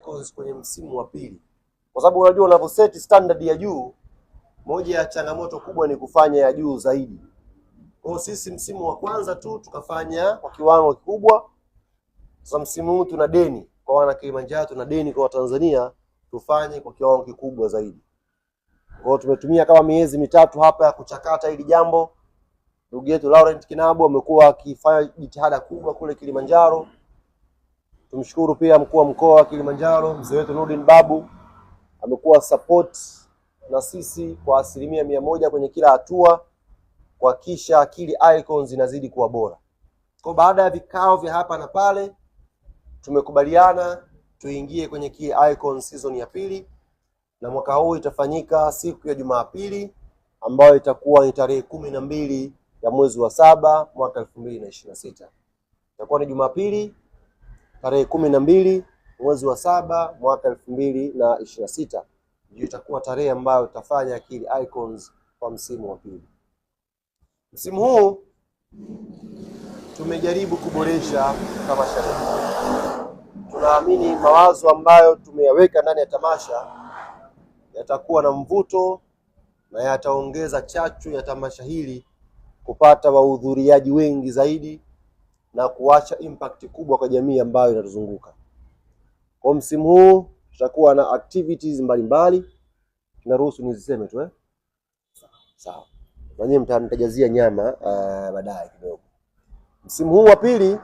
icons kwenye msimu wa pili, kwa sababu unajua unaposeti standard ya juu, moja ya changamoto kubwa ni kufanya ya juu zaidi. Kwa sisi msimu wa kwanza tu tukafanya kwa kiwango kikubwa. Sasa msimu huu tuna deni kwa wana Kilimanjaro, tuna deni kwa Watanzania, tufanye kwa kiwango kikubwa zaidi. Kwa hiyo tumetumia kama miezi mitatu hapa ya kuchakata hili jambo. Ndugu yetu Laurent Kinabo amekuwa akifanya jitihada kubwa kule Kilimanjaro. Tumshukuru pia mkuu wa mkoa wa Kilimanjaro, mzee wetu Nurdin Babu, amekuwa support na sisi kwa 100% kwenye kila hatua kuhakikisha akili icons zinazidi kuwa bora. Kwa baada ya vikao vya hapa na pale, tumekubaliana tuingie kwenye key icon season ya pili, na mwaka huu itafanyika siku ya Jumapili ambayo itakuwa ni tarehe 12 ya mwezi wa 7 mwaka 2026. Itakuwa ni Jumapili tarehe 12 mwezi wa 7 mwaka 2026. Ndio itakuwa tarehe ambayo tutafanya akili icons kwa msimu wa pili. Msimu huu tumejaribu kuboresha tamasha letu. Tunaamini mawazo ambayo tumeyaweka ndani ya tamasha yatakuwa na mvuto na yataongeza chachu ya tamasha hili kupata wahudhuriaji wengi zaidi na kuacha impact kubwa kwa jamii ambayo inatuzunguka. Kwa msimu huu tutakuwa na activities mbalimbali. Tunaruhusu niziseme tu Sawa. Na nyinyi mtajazia nyama baadaye kidogo. Msimu huu wa pili